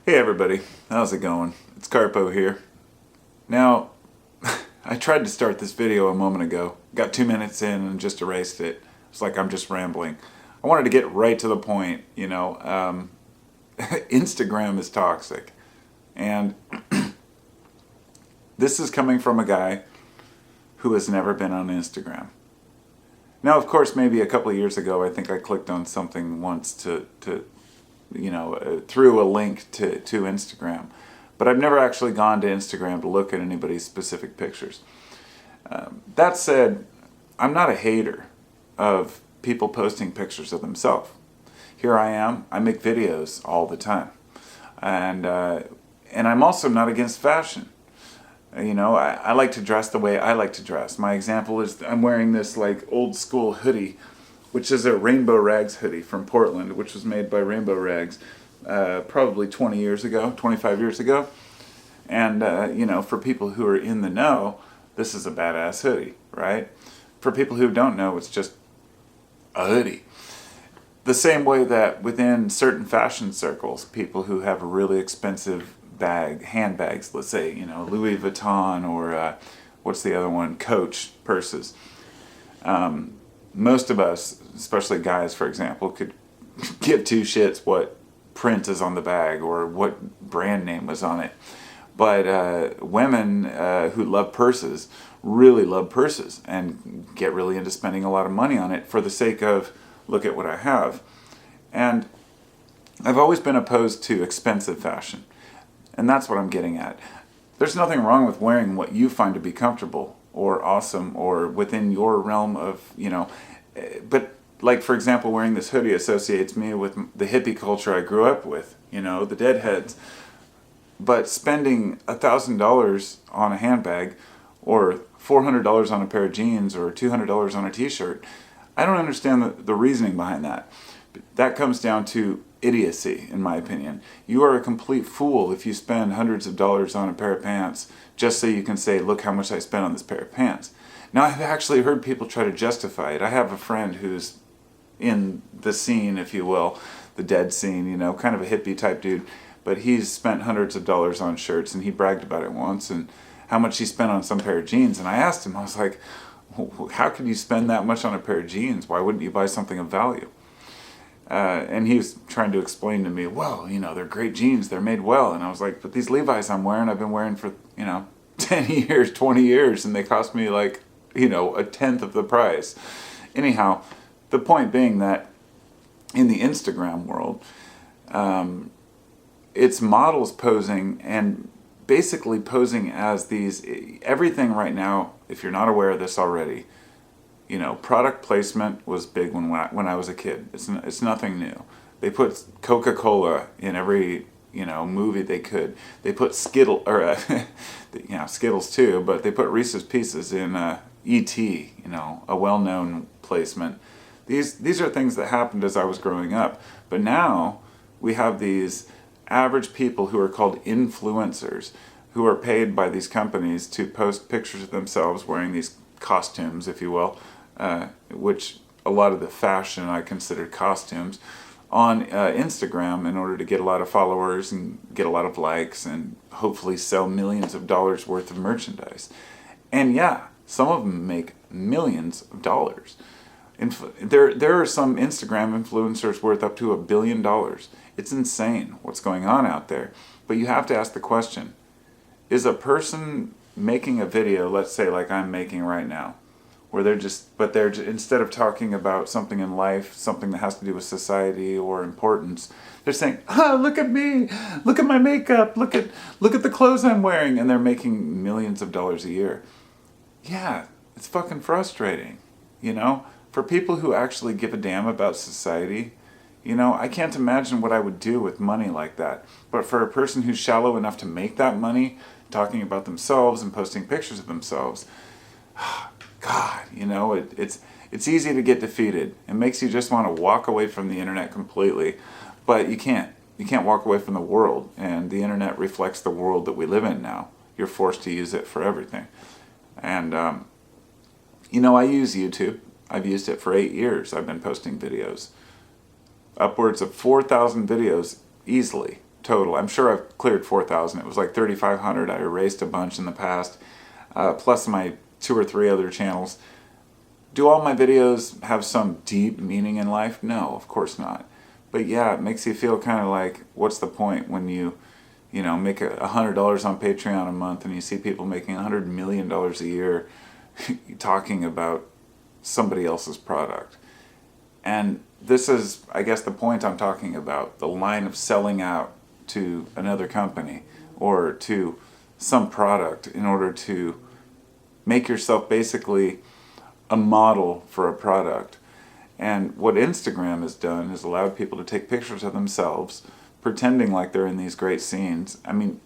Hey everybody, how's it going? It's Carpo here. Now, I tried to start this video a moment ago, got 2 minutes in and just erased it. It's like I'm just rambling. I wanted to get right to the point, Instagram is toxic. And this is coming from a guy who has never been on Instagram. Now, of course, maybe a couple of years ago, I think I clicked on something once through a link to Instagram. But I've never actually gone to Instagram to look at anybody's specific pictures. That said, I'm not a hater of people posting pictures of themselves. Here I am, I make videos all the time. And I'm also not against fashion. I like to dress the way I like to dress. My example is I'm wearing this like old school hoodie, which is a Rainbow Rags hoodie from Portland, which was made by Rainbow Rags probably 20 years ago, 25 years ago. And, for people who are in the know, this is a badass hoodie, right? For people who don't know, it's just a hoodie. The same way that within certain fashion circles, people who have really expensive handbags, let's say, Louis Vuitton or what's the other one, Coach purses. Most of us, especially guys, for example, could give two shits what print is on the bag or what brand name was on it. But women who love purses really love purses and get really into spending a lot of money on it for the sake of, look at what I have. And I've always been opposed to expensive fashion. And that's what I'm getting at. There's nothing wrong with wearing what you find to be comfortable or awesome or within your realm of, but like, for example, wearing this hoodie associates me with the hippie culture I grew up with, the deadheads. But spending $1,000 on a handbag or $400 on a pair of jeans or $200 on a t-shirt, I don't understand the reasoning behind that. That comes down to idiocy, in my opinion. You are a complete fool if you spend hundreds of dollars on a pair of pants just so you can say, look how much I spent on this pair of pants. Now, I've actually heard people try to justify it. I have a friend who's in the scene, if you will, the dead scene, kind of a hippie type dude, but he's spent hundreds of dollars on shirts, and he bragged about it once, and how much he spent on some pair of jeans. And I asked him, I was like, how could you spend that much on a pair of jeans? Why wouldn't you buy something of value? And he was trying to explain to me, well, they're great jeans, they're made well. And I was like, but these Levi's I'm wearing, I've been wearing for, 10 years, 20 years, and they cost me like, a tenth of the price. Anyhow, the point being that in the Instagram world, it's models posing and basically posing as everything right now, if you're not aware of this already, product placement was big when I was a kid. It's nothing new. They put Coca-Cola in every movie they could. They put Skittles too, but they put Reese's Pieces in E.T. A well-known placement. These are things that happened as I was growing up. But now we have these average people who are called influencers, who are paid by these companies to post pictures of themselves wearing these costumes, if you will, which a lot of the fashion I consider costumes, on Instagram in order to get a lot of followers and get a lot of likes and hopefully sell millions of dollars worth of merchandise. And yeah, some of them make millions of dollars. There are some Instagram influencers worth up to $1 billion. It's insane what's going on out there. But you have to ask the question, is a person making a video, let's say like I'm making right now, where they're instead of talking about something in life, something that has to do with society or importance, they're saying, look at me, look at my makeup, look at the clothes I'm wearing, and they're making millions of dollars a year. Yeah, it's fucking frustrating, For people who actually give a damn about society, I can't imagine what I would do with money like that. But for a person who's shallow enough to make that money, talking about themselves and posting pictures of themselves, God, it's easy to get defeated. It makes you just want to walk away from the internet completely, but you can't. You can't walk away from the world, and the internet reflects the world that we live in now. You're forced to use it for everything. And, I use YouTube. I've used it for 8 years. I've been posting videos. Upwards of 4,000 videos easily total. I'm sure I've cleared 4,000. It was like 3,500. I erased a bunch in the past, plus my 2 or 3 other channels. Do all my videos have some deep meaning in life? No, of course not. But yeah, it makes you feel kind of like, what's the point when you make $100 on Patreon a month and you see people making $100 million a year talking about somebody else's product. And this is, I guess, the point I'm talking about, the line of selling out to another company or to some product in order to make yourself basically a model for a product. And what Instagram has done is allowed people to take pictures of themselves, pretending like they're in these great scenes. I mean,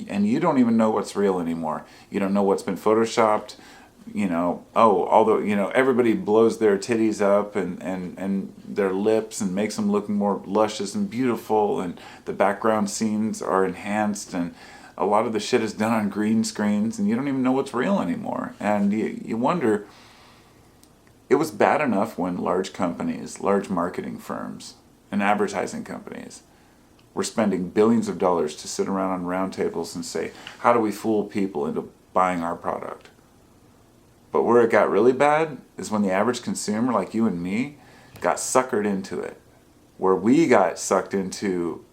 and you don't even know what's real anymore. You don't know what's been photoshopped. Although, everybody blows their titties up and their lips and makes them look more luscious and beautiful, and the background scenes are enhanced, and a lot of the shit is done on green screens, and you don't even know what's real anymore. And you wonder, it was bad enough when large companies, large marketing firms, and advertising companies were spending billions of dollars to sit around on round tables and say, how do we fool people into buying our product? But where it got really bad is when the average consumer, like you and me, got suckered into it. Where we got sucked into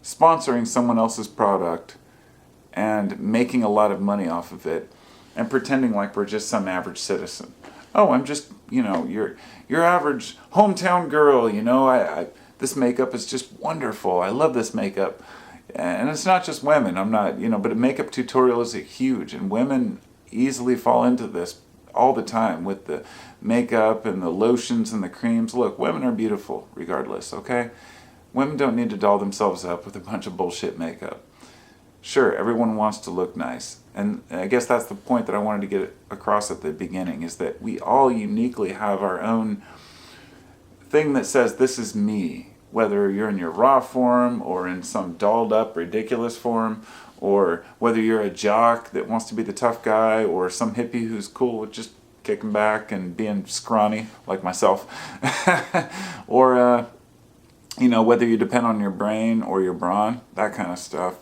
sponsoring someone else's product and making a lot of money off of it and pretending like we're just some average citizen. Oh, I'm just, your average hometown girl, this makeup is just wonderful. I love this makeup. And it's not just women. I'm not, but a makeup tutorial is huge, and women easily fall into this all the time with the makeup and the lotions and the creams. Look, women are beautiful regardless, okay? Women don't need to doll themselves up with a bunch of bullshit makeup. Sure, everyone wants to look nice. And I guess that's the point that I wanted to get across at the beginning, is that we all uniquely have our own thing that says, this is me. Whether you're in your raw form or in some dolled up, ridiculous form, or whether you're a jock that wants to be the tough guy, or some hippie who's cool with just kicking back and being scrawny like myself, or whether you depend on your brain or your brawn, that kind of stuff.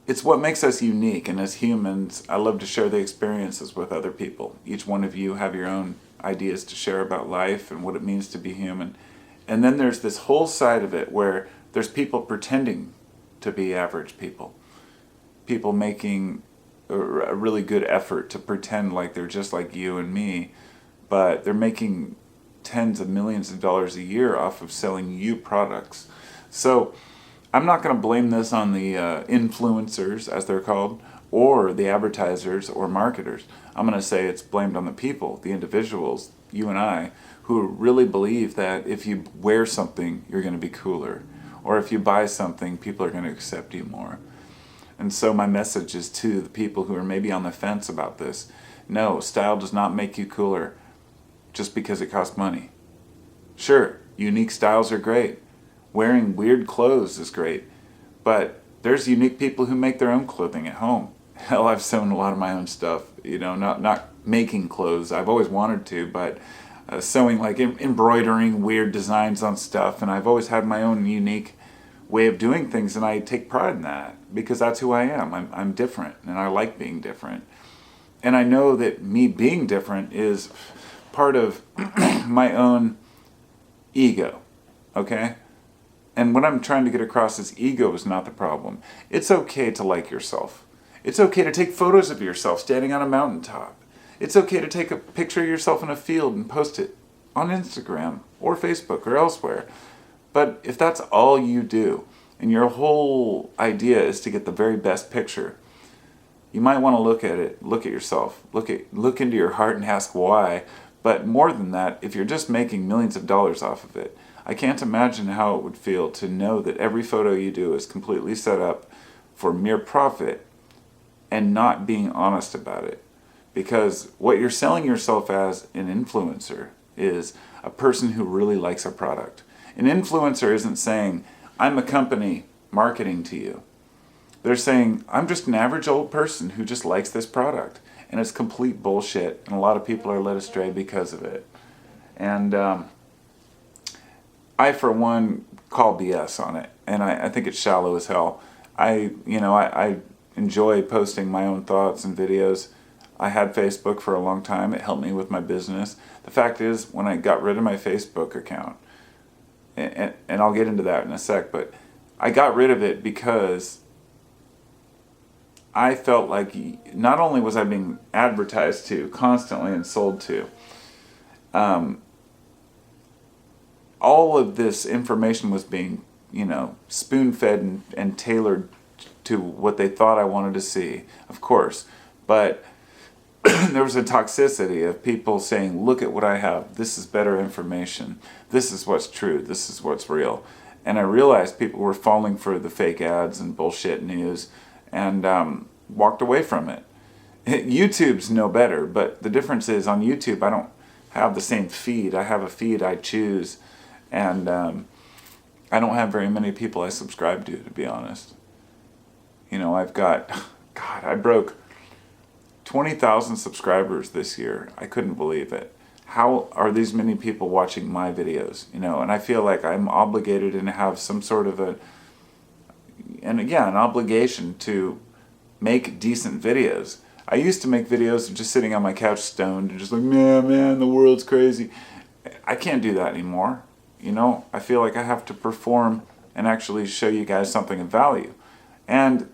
It's what makes us unique, and as humans, I love to share the experiences with other people. Each one of you have your own ideas to share about life and what it means to be human. And then there's this whole side of it where there's people pretending to be average people. People making a really good effort to pretend like they're just like you and me, but they're making tens of millions of dollars a year off of selling you products. So I'm not going to blame this on the influencers, as they're called, or the advertisers or marketers. I'm going to say it's blamed on the people, the individuals, you and I, who really believe that if you wear something, you're going to be cooler. Or if you buy something, people are going to accept you more. And so my message is to the people who are maybe on the fence about this. No, style does not make you cooler just because it costs money. Sure, unique styles are great. Wearing weird clothes is great. But there's unique people who make their own clothing at home. Hell, I've sewn a lot of my own stuff. Not making clothes. I've always wanted to, but sewing, like embroidering weird designs on stuff, and I've always had my own unique way of doing things, and I take pride in that because that's who I am. I'm different, and I like being different. And I know that me being different is part of my own ego, okay? And what I'm trying to get across is ego is not the problem. It's okay to like yourself. It's okay to take photos of yourself standing on a mountaintop. It's okay to take a picture of yourself in a field and post it on Instagram or Facebook or elsewhere. But if that's all you do, and your whole idea is to get the very best picture, you might want to look at it, look at yourself, look into your heart and ask why. But more than that, if you're just making millions of dollars off of it, I can't imagine how it would feel to know that every photo you do is completely set up for mere profit and not being honest about it. Because what you're selling yourself as an influencer is a person who really likes a product. An influencer isn't saying, I'm a company marketing to you. They're saying, I'm just an average old person who just likes this product. And it's complete bullshit, and a lot of people are led astray because of it. And I, for one, call BS on it, and I think it's shallow as hell. I enjoy posting my own thoughts and videos. I had Facebook for a long time. It helped me with my business. The fact is, when I got rid of my Facebook account, and I'll get into that in a sec, but I got rid of it because I felt like not only was I being advertised to constantly and sold to, all of this information was being, spoon-fed and tailored to what they thought I wanted to see, of course. But there was a toxicity of people saying, look at what I have. This is better information. This is what's true. This is what's real. And I realized people were falling for the fake ads and bullshit news, and walked away from it. YouTube's no better, but the difference is on YouTube I don't have the same feed. I have a feed I choose, and I don't have very many people I subscribe to be honest. I've got, God, I broke 20,000 subscribers this year. I couldn't believe it. How are these many people watching my videos? And I feel like I'm obligated and have some sort of an obligation to make decent videos. I used to make videos of just sitting on my couch stoned and just like, man, the world's crazy. I can't do that anymore. I feel like I have to perform and actually show you guys something of value. And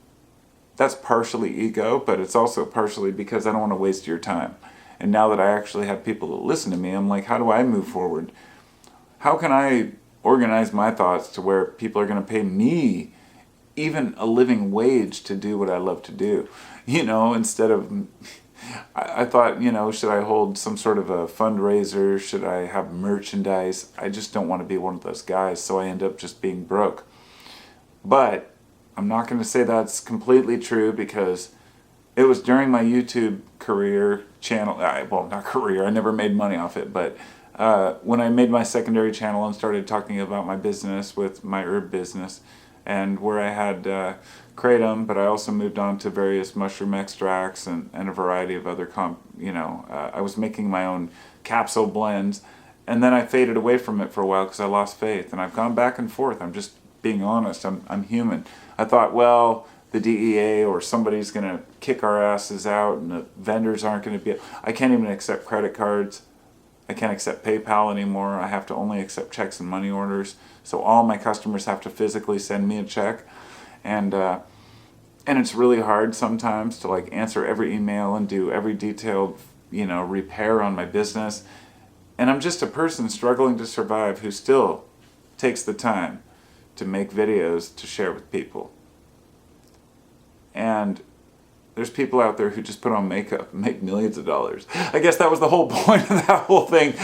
that's partially ego, but it's also partially because I don't want to waste your time. And now that I actually have people that listen to me, I'm like, how do I move forward? How can I organize my thoughts to where people are going to pay me even a living wage to do what I love to do? Instead of, I thought, should I hold some sort of a fundraiser? Should I have merchandise? I just don't want to be one of those guys, so I end up just being broke. But I'm not going to say that's completely true, because it was during my YouTube career channel, not career, I never made money off it, but when I made my secondary channel and started talking about my business with my herb business, and where I had kratom, but I also moved on to various mushroom extracts and a variety of other, I was making my own capsule blends, and then I faded away from it for a while because I lost faith, and I've gone back and forth. I'm just being honest. I'm human. I thought, well, the DEA or somebody's going to kick our asses out, and the vendors aren't going to be... I can't even accept credit cards. I can't accept PayPal anymore. I have to only accept checks and money orders. So all my customers have to physically send me a check. And it's really hard sometimes to answer every email and do every detailed, repair on my business. And I'm just a person struggling to survive who still takes the time to make videos to share with people. And there's people out there who just put on makeup and make millions of dollars. I guess that was the whole point of that whole thing,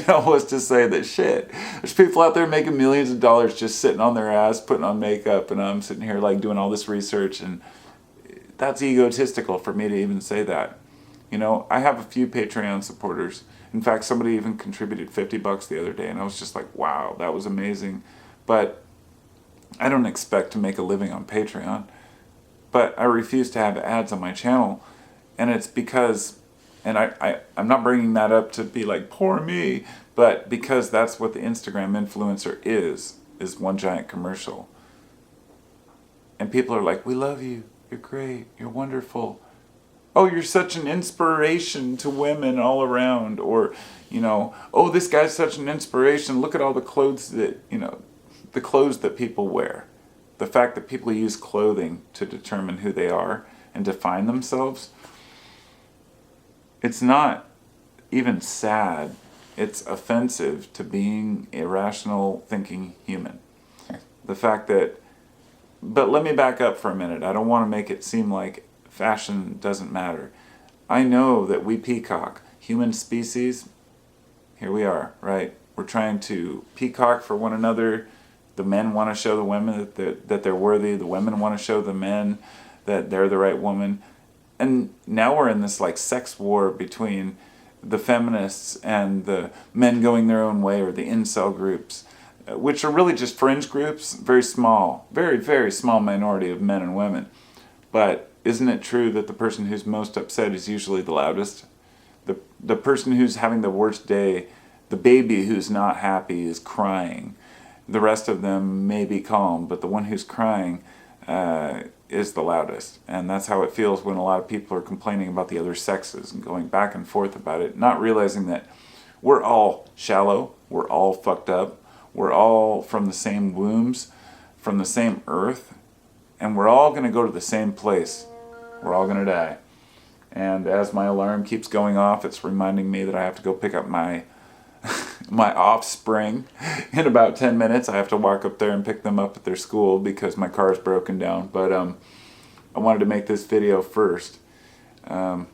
was to say that shit. There's people out there making millions of dollars just sitting on their ass, putting on makeup, and I'm sitting here doing all this research, and that's egotistical for me to even say that. I have a few Patreon supporters. In fact, somebody even contributed $50 the other day, and I was just like, wow, that was amazing. But I don't expect to make a living on Patreon. But I refuse to have ads on my channel, and it's because, and I'm not bringing that up to be like, poor me, but because that's what the Instagram influencer is one giant commercial. And people are like, we love you, you're great, you're wonderful. Oh, you're such an inspiration to women all around. Or, oh, this guy's such an inspiration, look at all the clothes that, the clothes that people wear. The fact that people use clothing to determine who they are and define themselves, it's not even sad. It's offensive to being a rational thinking human. The fact that, but let me back up for a minute. I don't want to make it seem like fashion doesn't matter. I know that we peacock, human species, here we are, right? We're trying to peacock for one another. The men want to show the women that they're worthy. The women want to show the men that they're the right woman. And now we're in this sex war between the feminists and the men going their own way, or the incel groups, which are really just fringe groups, very small, very, very small minority of men and women. But isn't it true that the person who's most upset is usually the loudest? The person who's having the worst day, the baby who's not happy is crying. the rest of them may be calm, but the one who's crying is the loudest. And that's how it feels when a lot of people are complaining about the other sexes and going back and forth about it, not realizing that we're all shallow, we're all fucked up, we're all from the same wombs, from the same earth, and we're all going to go to the same place. We're all going to die. And as my alarm keeps going off, it's reminding me that I have to go pick up my my offspring in about 10 minutes. I have to walk up there and pick them up at their school because my car's broken down. But I wanted to make this video first. I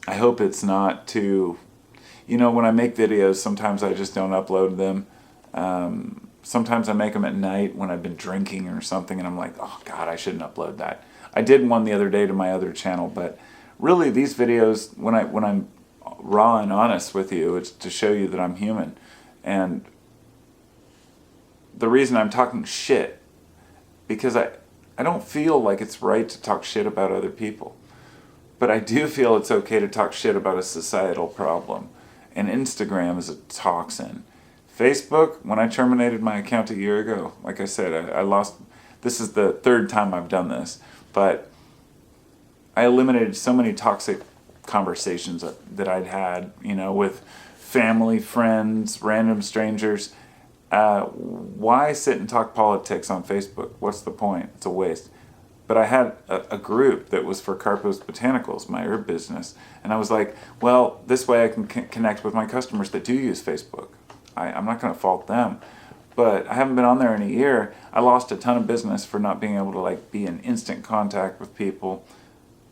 hope it's not too... when I make videos, sometimes I just don't upload them. Sometimes I make them at night when I've been drinking or something, and I'm like, oh God, I shouldn't upload that. I did one the other day to my other channel, but really these videos, when I'm raw and honest with you, it's to show you that I'm human. And the reason I'm talking shit, because I don't feel like it's right to talk shit about other people. But I do feel it's okay to talk shit about a societal problem. And Instagram is a toxin. Facebook, when I terminated my account a year ago, like I said, I lost... This is the third time I've done this, but I eliminated so many toxic conversations that I'd had, with family, friends, random strangers. Why sit and talk politics on Facebook? What's the point? It's a waste. But I had a group that was for Carpo's Botanicals, my herb business, and I was like, well, this way I can connect with my customers that do use Facebook. I'm not going to fault them. But I haven't been on there in a year. I lost a ton of business for not being able to be in instant contact with people.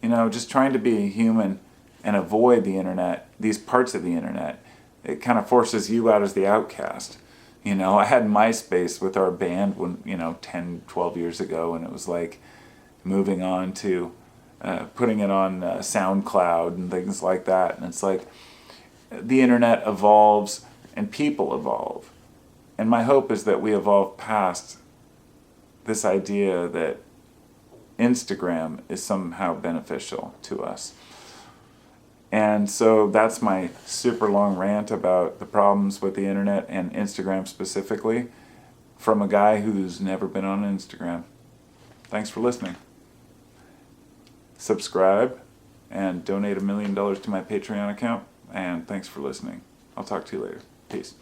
Just trying to be human and avoid the internet, these parts of the internet. It kind of forces you out as the outcast. I had MySpace with our band when, 10, 12 years ago, and it was like moving on to putting it on SoundCloud and things like that. And it's like the internet evolves and people evolve. And my hope is that we evolve past this idea that Instagram is somehow beneficial to us. And so that's my super long rant about the problems with the internet and Instagram specifically, from a guy who's never been on Instagram. Thanks for listening. Subscribe and donate $1 million to my Patreon account. And thanks for listening. I'll talk to you later. Peace.